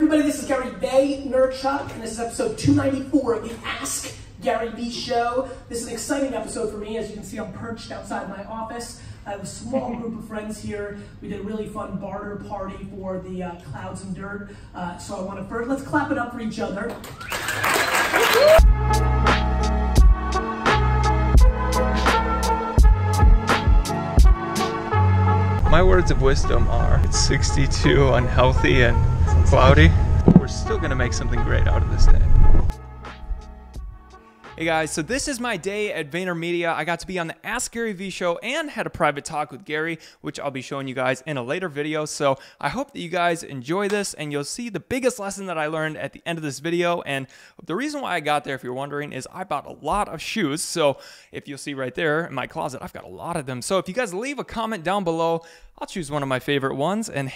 Everybody, this is Gary Vee, Nerdchuck, and this is episode 294 of the Ask Gary Vee show. This is an exciting episode for me. As you can see, I'm perched outside my office. I have a small group of friends here. We did a really fun barter party for the Clouds and Dirt. So I want to first, let's clap it up for each other. My words of wisdom are, it's 62, unhealthy, and cloudy, but we're still gonna make something great out of this day. Hey guys, so this is my day at Vaynermedia. I got to be on the Ask Gary Vee show and had a private talk with Gary, which I'll be showing you guys in a later video. So I hope that you guys enjoy this and you'll see the biggest lesson that I learned at the end of this video. And the reason why I got there, if you're wondering, is I bought a lot of shoes. So if you'll see right there in my closet, I've got a lot of them. So if you guys leave a comment down below, I'll choose one of my favorite ones and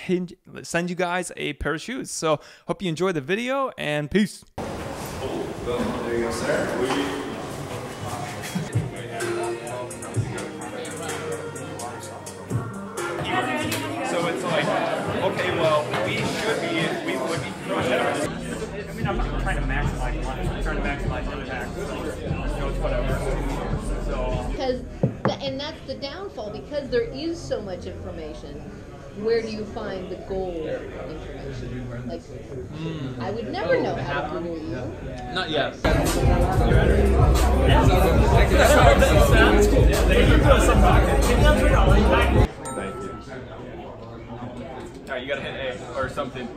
send you guys a pair of shoes. So hope you enjoy the video and peace. Well, there you go, sir. So it's like, okay, well, we would be crushing it. I mean, I'm not trying to maximize money. I'm trying to maximize impact. So, it's whatever. So, and that's the downfall, because there is so much information. Where do you find the gold information? Like, I would never know how to Google you. Not yet. Thank you. Alright, you gotta hit A or something.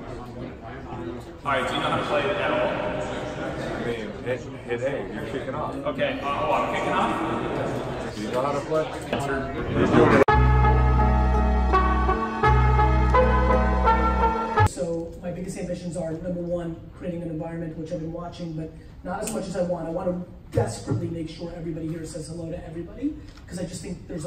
Alright, do you know how to play it at all? I mean, hit A. You're kicking off. Okay, I'm kicking off. Do you know how to play? So my biggest ambitions are, number one, creating an environment, which I've been watching, but not as much as I want. I want to desperately make sure everybody here says hello to everybody, because I just think there's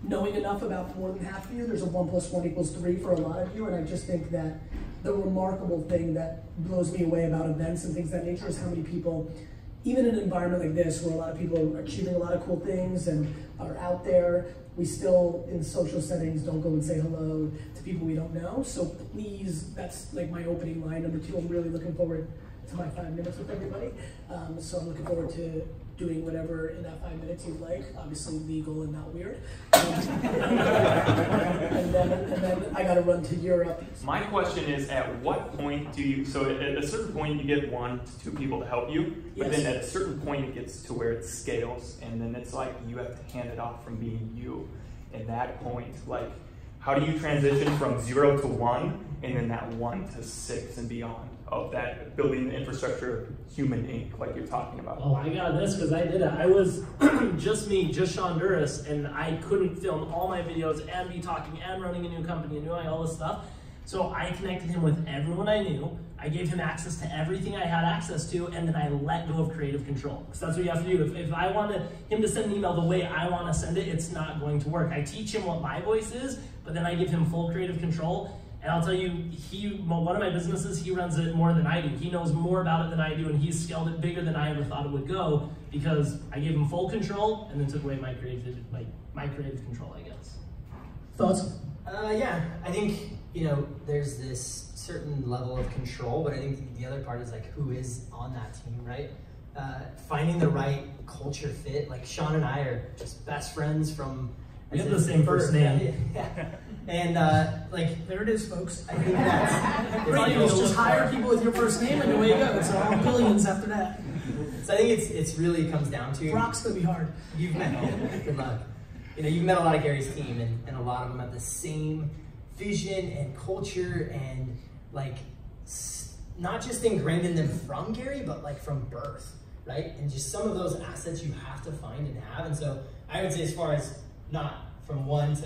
knowing enough about more than half of you, there's a 1 + 1 = 3 for a lot of you, and I just think that the remarkable thing that blows me away about events and things of that nature is how many people, even in an environment like this, where a lot of people are achieving a lot of cool things and are out there, we still, in social settings, don't go and say hello to people we don't know. So please, that's like my opening line. Number two, I'm really looking forward to my 5 minutes with everybody. So I'm looking forward to doing whatever in that 5 minutes you'd like, obviously legal and not weird. And then I gotta run to Europe. My question is, at what point do you, so at a certain point you get 1 to 2 people to help you, but then at a certain point it gets to where it scales, and then it's like you have to hand it off from being you. At that point, like, how do you transition from 0 to 1, and then that 1 to 6 and beyond of that building the infrastructure of Human Inc., like you're talking about? Oh, I got this because I did it. I was just Sean Duras, and I couldn't film all my videos and be talking and running a new company and doing all this stuff. So I connected him with everyone I knew. I gave him access to everything I had access to, and then I let go of creative control. Because that's what you have to do. If I wanted him to send an email the way I want to send it, it's not going to work. I teach him what my voice is, but then I give him full creative control. And I'll tell you, one of my businesses, he runs it more than I do. He knows more about it than I do, and he's scaled it bigger than I ever thought it would go, because I gave him full control and then took away my creative control, I guess. Thoughts? Yeah, I think, there's this certain level of control, but I think the other part is like who is on that team, right? Finding the right culture fit. Like Sean and I are just best friends from. We have the same first name. Yeah. And like, There it is, folks. I think that's Great, just hire people with your first name and away you go. It's all billions after that. So I think it's really comes down to Rock's gonna be hard. You've met good luck. You've met a lot of Gary's team, and a lot of them have the same vision and culture, and like not just ingrained in them from Gary, but like from birth, right? And just some of those assets you have to find and have. And so I would say, as far as not from 1 to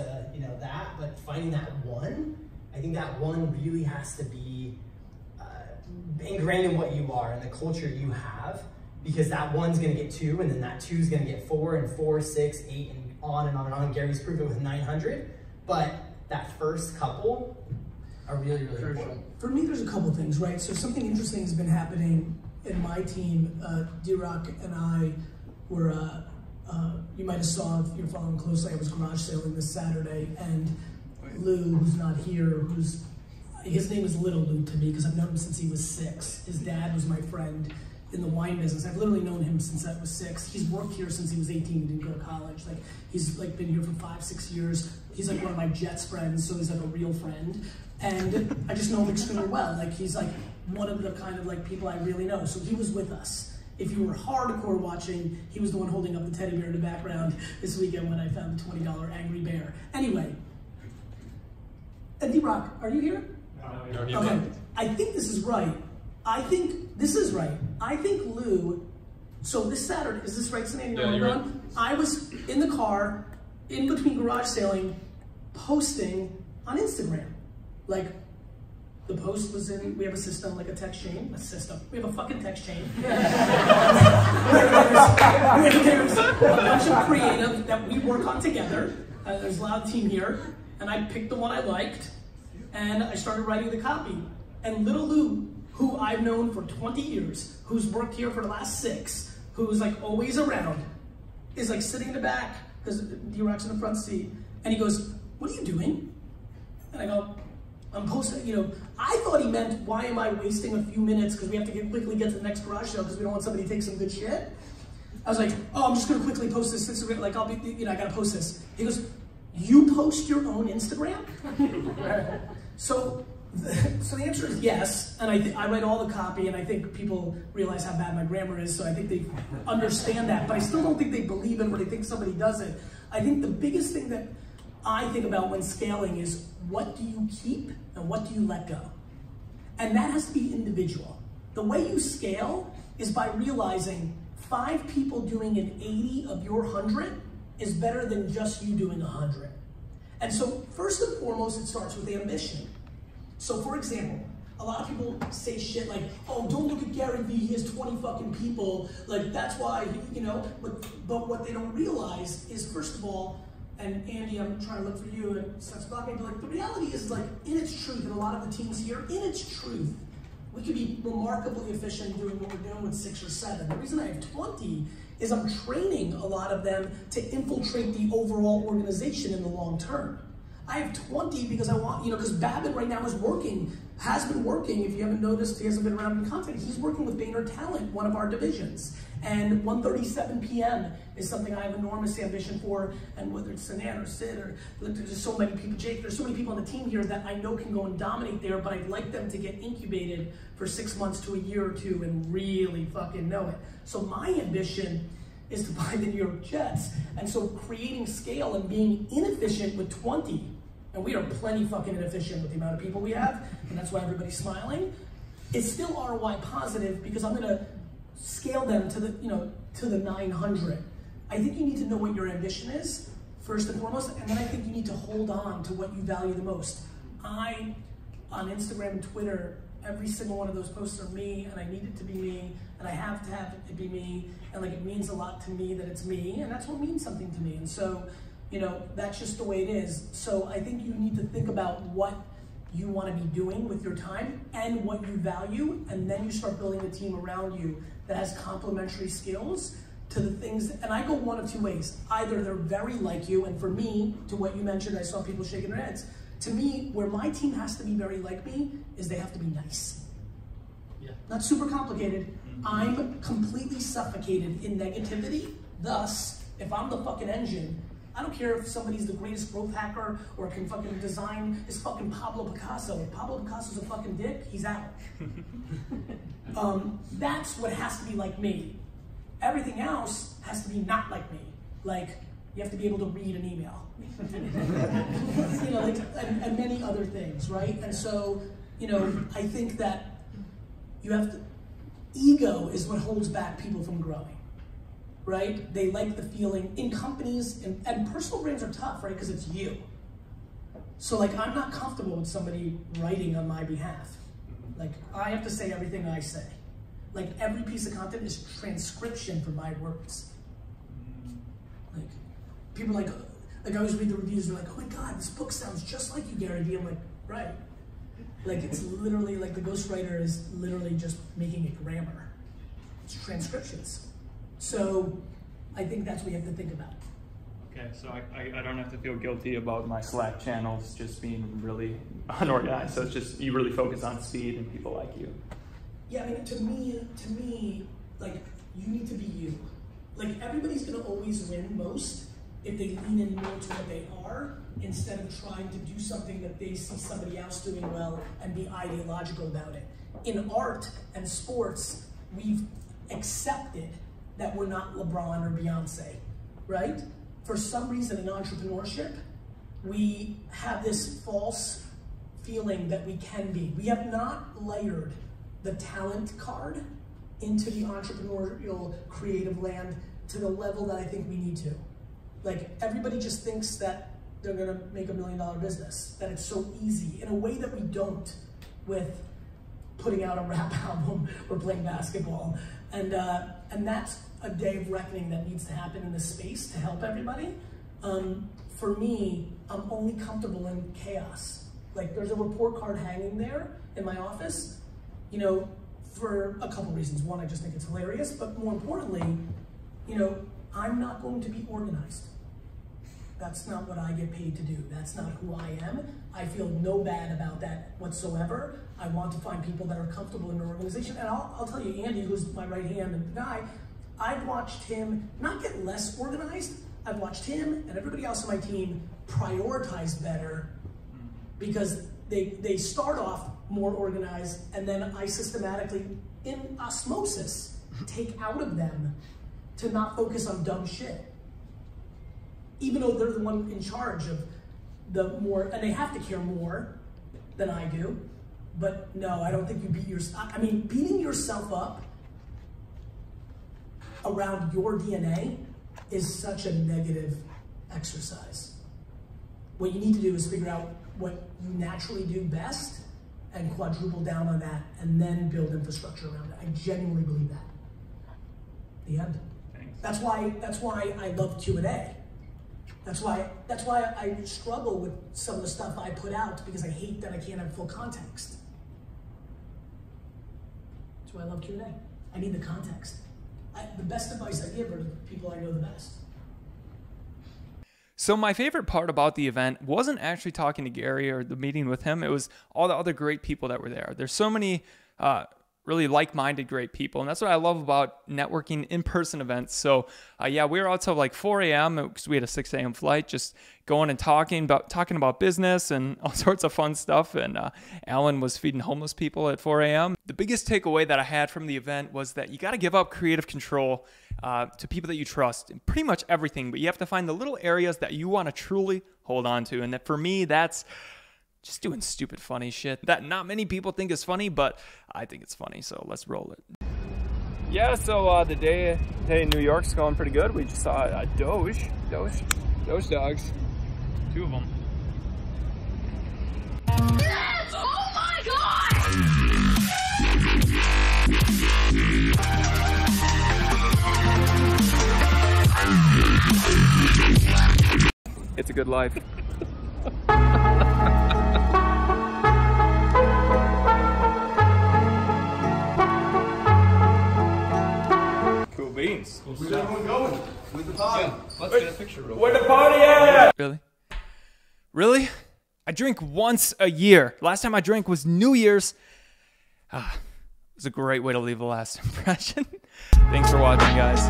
that, but finding that 1, I think that 1 really has to be ingrained in what you are and the culture you have, because that 1's going to get 2, and then that 2's going to get 4, and 4, 6, 8, and on and on and on. Gary's proved it with 900, but that first couple are really, really important. For me, there's a couple things, right? So something interesting has been happening in my team. D-Rock and I were, you might have saw, if you're following closely, I was garage sailing this Saturday, and Lou, who's not here, who's his name is Little Lou to me because I've known him since he was 6. His dad was my friend in the wine business. I've literally known him since I was 6. He's worked here since he was 18 and didn't go to college. Like, he's like been here for 5-6 years. He's like one of my Jets friends, so he's like a real friend. And I just know him extremely well. Like, he's like one of the kind of like people I really know. So he was with us. If you were hardcore watching, he was the one holding up the teddy bear in the background this weekend when I found the $20 angry bear. Anyway, D-Rock, are you here? No. Okay, I think this is right. I think this is right. I think Lou, so this Saturday, is this right, Sandy? Yeah, you're right. I was in the car, in between garage sailing, posting on Instagram. Like, the post was in, we have a system, like a text chain, we have a fucking text chain. There's a bunch of creative that we work on together. There's a loud team here, and I picked the one I liked, and I started writing the copy. And Little Lou, who I've known for 20 years, who's worked here for the last 6, who's like always around, is like sitting in the back, because D-Rock's in the front seat, and he goes, "What are you doing?" And I go, "I'm posting," you know, I thought he meant, why am I wasting a few minutes because we have to quickly get to the next garage sale because we don't want somebody to take some good shit. I was like, "Oh, I'm just gonna quickly post this Instagram, like I'll be, you know, I gotta post this." He goes, "You post your own Instagram?" So the answer is yes, and I write all the copy, and I think people realize how bad my grammar is, so I think they understand that, but I still don't think they believe it or they think somebody does it. I think the biggest thing that I think about when scaling is, what do you keep and what do you let go? And that has to be individual. The way you scale is by realizing 5 people doing an 80 of your 100 is better than just you doing 100. And so first and foremost, it starts with ambition. So for example, a lot of people say shit like, "Oh, don't look at Gary Vee, he has 20 fucking people, like that's why," you know, but what they don't realize is, first of all, and Andy, I'm trying to look for you, and Seth's blocking, but like the reality is, like, in its truth, and a lot of the teams here, in its truth, we could be remarkably efficient doing what we're doing with 6 or 7. The reason I have 20 is I'm training a lot of them to infiltrate the overall organization in the long term. I have 20 because I want, you know, because Babin right now is working, has been working. If you haven't noticed, he hasn't been around in content. He's working with Vayner Talent, one of our divisions. And 1:37 p.m. is something I have enormous ambition for. And whether it's Sanan or Sid or there's just so many people, Jake, there's so many people on the team here that I know can go and dominate there, but I'd like them to get incubated for 6 months to a year or 2 and really fucking know it. So my ambition is to buy the New York Jets. And so creating scale and being inefficient with 20, and we are plenty fucking inefficient with the amount of people we have, and that's why everybody's smiling, it's still ROI positive because I'm gonna scale them to the, you know, to the 900. I think you need to know what your ambition is, first and foremost, and then I think you need to hold on to what you value the most. On Instagram and Twitter, every single one of those posts are me, and I need it to be me, and I have to have it to be me, and like it means a lot to me that it's me, and that's what means something to me. And so, you know, that's just the way it is. So I think you need to think about what you want to be doing with your time and what you value, and then you start building a team around you that has complementary skills to the things, and I go one of 2 ways. Either they're very like you, and for me, to what you mentioned, I saw people shaking their heads. To me, where my team has to be very like me is they have to be nice. Yeah. Not super complicated. I'm completely suffocated in negativity. Thus, if I'm the fucking engine, I don't care if somebody's the greatest growth hacker or can fucking design his fucking Pablo Picasso. If Pablo Picasso's a fucking dick, he's out. That's what has to be like me. Everything else has to be not like me. Like, you have to be able to read an email. You know, like, and many other things, right? And so, you know, I think that you have to, ego is what holds back people from growing, right? They like the feeling in companies, and personal brands are tough, right? Because it's you. So like, I'm not comfortable with somebody writing on my behalf. Like, I have to say everything I say. Like, every piece of content is transcription for my words. Like, people like I always read the reviews, they're like, "Oh my God, this book sounds just like you, Gary Vee." I'm like, right. Like, it's literally, like, the ghostwriter is literally just making it grammar. It's transcriptions. So, I think that's what you have to think about. Okay, so I don't have to feel guilty about my Slack channels just being really unorganized. So it's just, you really focus on speed and people like you. Yeah, I mean, to me, like, you need to be you. Like, everybody's gonna always win most if they lean in more to what they are, instead of trying to do something that they see somebody else doing well and be ideological about it. In art and sports, we've accepted that we're not LeBron or Beyonce, right? For some reason in entrepreneurship, we have this false feeling that we can be. We have not layered the talent card into the entrepreneurial creative land to the level that I think we need to. Like, everybody just thinks that they're gonna make $1 million business, that it's so easy, in a way that we don't with putting out a rap album or playing basketball. And that's a day of reckoning that needs to happen in this space to help everybody. For me, I'm only comfortable in chaos. Like, there's a report card hanging there in my office, you know, for a couple reasons. One, I just think it's hilarious, but more importantly, you know, I'm not going to be organized. That's not what I get paid to do. That's not who I am. I feel no bad about that whatsoever. I want to find people that are comfortable in their organization. And I'll tell you, Andy, who's my right hand and the guy, I've watched him not get less organized. I've watched him and everybody else on my team prioritize better, because they start off more organized, and then I systematically, in osmosis, take out of them to not focus on dumb shit. Even though they're the one in charge of the more, and they have to care more than I do. But no, I don't think you beat yourself. I mean, beating yourself up around your DNA is such a negative exercise. What you need to do is figure out what you naturally do best and quadruple down on that, and then build infrastructure around it. I genuinely believe that. The end. Thanks. That's why I love Q&A. That's why I struggle with some of the stuff I put out, because I hate that I can't have full context. That's why I love Q&A. I need the context. The best advice I give are the people I know the best. So my favorite part about the event wasn't actually talking to Gary or the meeting with him. It was all the other great people that were there. There's so many really like-minded great people, and that's what I love about networking in-person events. So yeah, we were out till like 4 a.m. because we had a 6 a.m. flight, just going and talking about business and all sorts of fun stuff. And Alan was feeding homeless people at 4 a.m. The biggest takeaway that I had from the event was that you got to give up creative control to people that you trust in pretty much everything, but you have to find the little areas that you want to truly hold on to. And that, for me, that's just doing stupid funny shit that not many people think is funny, but I think it's funny, so let's roll it. Yeah, so the day in New York's going pretty good. We just saw a Doge dogs. 2 of them. Yes! Oh my God! It's a good life. Cool beans. Where's everyone going? With the party. Yeah, let's get a picture real quick. Where the party at? Really? Really? I drink once a year. Last time I drank was New Year's. It was a great way to leave a last impression. Thanks for watching, guys.